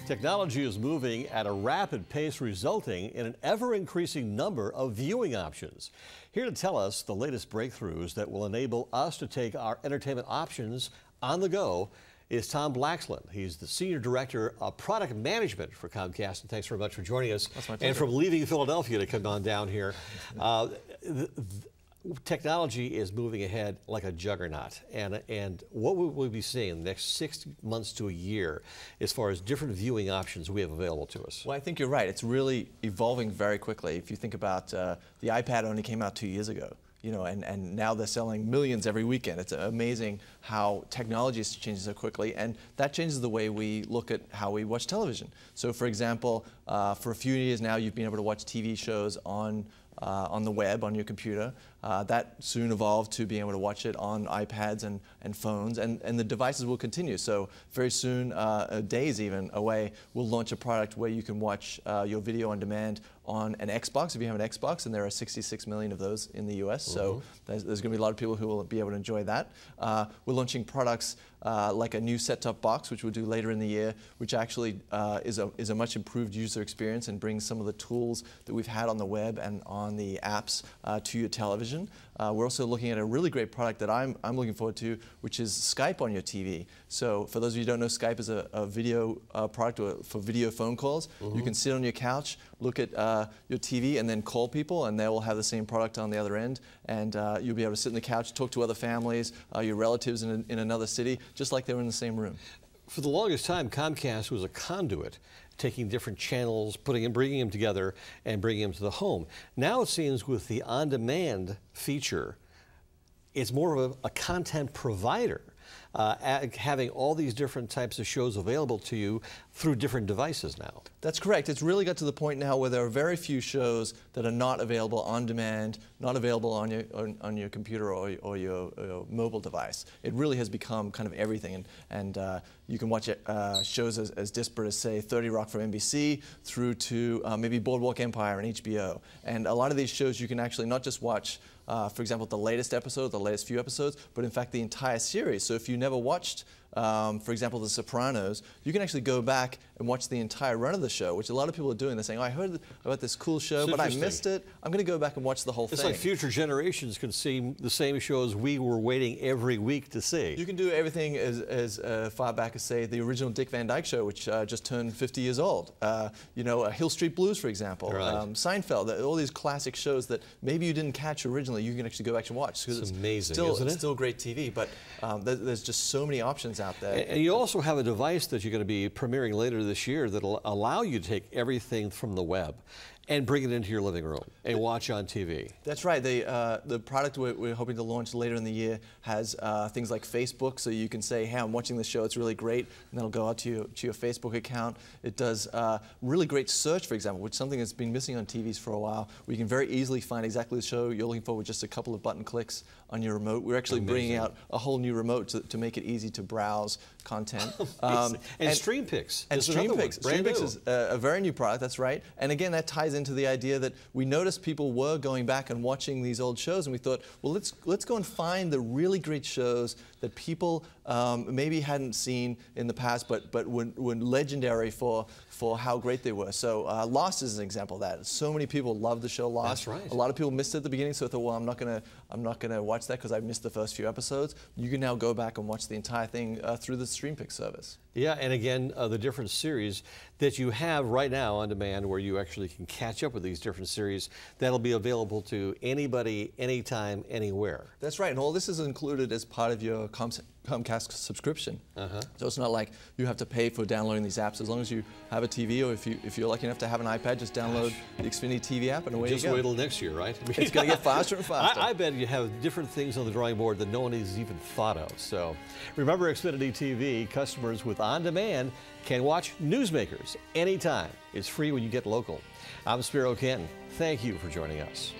Technology is moving at a rapid pace, resulting in an ever-increasing number of viewing options. Here to tell us the latest breakthroughs that will enable us to take our entertainment options on the go is Tom Blaxland. He's the Senior Director of Product Management for Comcast, and thanks very much for joining us. That's my pleasure. And from leaving Philadelphia to come on down here. Technology is moving ahead like a juggernaut, and what will we be seeing in the next 6 months to a year as far as different viewing options we have available to us? Well, I think you're right. It's really evolving very quickly. If you think about the iPad only came out 2 years ago, you know, and now they're selling millions every weekend. It's amazing how technology is changing so quickly, and that changes the way we look at how we watch television. So, for example, for a few years now, you've been able to watch TV shows on the web, on your computer. That soon evolved to being able to watch it on iPads and phones, and the devices will continue. So very soon, days even away, we'll launch a product where you can watch your video on demand on an Xbox, if you have an Xbox, and there are 66 million of those in the US, so there's going to be a lot of people who will be able to enjoy that. We're launching products like a new set-top box, which we'll do later in the year, which actually is a much improved user experience and brings some of the tools that we've had on the web and on the apps to your television. We're also looking at a really great product that I'm looking forward to, which is Skype on your TV. So for those of you who don't know, Skype is a video product for video phone calls. You can sit on your couch, look at your TV, and then call people, and they will have the same product on the other end. And you'll be able to sit on the couch, talk to other families, your relatives in another city, just like they were in the same room. For the longest time, Comcast was a conduit, taking different channels, bringing them together, and bringing them to the home. Now it seems with the on-demand feature, it's more of a content provider, having all these different types of shows available to you through different devices now. That's correct. It's really got to the point now where there are very few shows that are not available on demand, not available on your computer or your mobile device. It really has become kind of everything, and you can watch shows as disparate as, say, 30 Rock from NBC through to maybe Boardwalk Empire and HBO. And a lot of these shows you can actually not just watch, for example, the latest episode, the latest few episodes, but in fact the entire series. So if you never watched, for example, The Sopranos, you can actually go back and watch the entire run of the show, which a lot of people are doing. They're saying, oh, I heard about this cool show, but I missed it. I'm going to go back and watch the whole thing. It's like future generations can see the same shows we were waiting every week to see. You can do everything as far back as, say, the original Dick Van Dyke Show, which just turned 50 years old. You know, Hill Street Blues, for example. Right. Seinfeld, all these classic shows that maybe you didn't catch originally, you can actually go back and watch. It's amazing, isn't it? It's still great TV, but there's just so many options out there. And you also have a device that you're going to be premiering later this year that'll allow you to take everything from the web and bring it into your living room and watch on TV. That's right. The product we're hoping to launch later in the year has things like Facebook, so you can say, hey, I'm watching this show, it's really great, and that'll go out to your Facebook account. It does really great search, for example, which is something that's been missing on TVs for a while, where you can very easily find exactly the show you're looking for with just a couple of button clicks on your remote. We're actually bringing out a whole new remote to make it easy to browse content. And StreamPix. And StreamPix. StreamPix is a very new product, that's right. And again, that ties into the idea that we noticed people were going back and watching these old shows, and we thought, well, let's go and find the really great shows that people maybe hadn't seen in the past, but were legendary for how great they were. So Lost is an example of that. So many people love the show Lost. That's right. A lot of people missed it at the beginning, so I thought, well, I'm not gonna watch that because I missed the first few episodes. You can now go back and watch the entire thing through the StreamPix service. Yeah, and again, the different series that you have right now on demand, where you actually can catch up with these different series, that'll be available to anybody, anytime, anywhere. That's right, and all this is included as part of your Comcast subscription. So it's not like you have to pay for downloading these apps. As long as you have a TV, or if you're lucky enough to have an iPad, just download the XfinityTV app and away you go. Just wait till next year, right? It's going to get faster and faster. I bet you have different things on the drawing board that no one has even thought of. So remember, XfinityTV customers with on-demand can watch Newsmakers anytime. It's free when you get local. I'm Spero Canton. Thank you for joining us.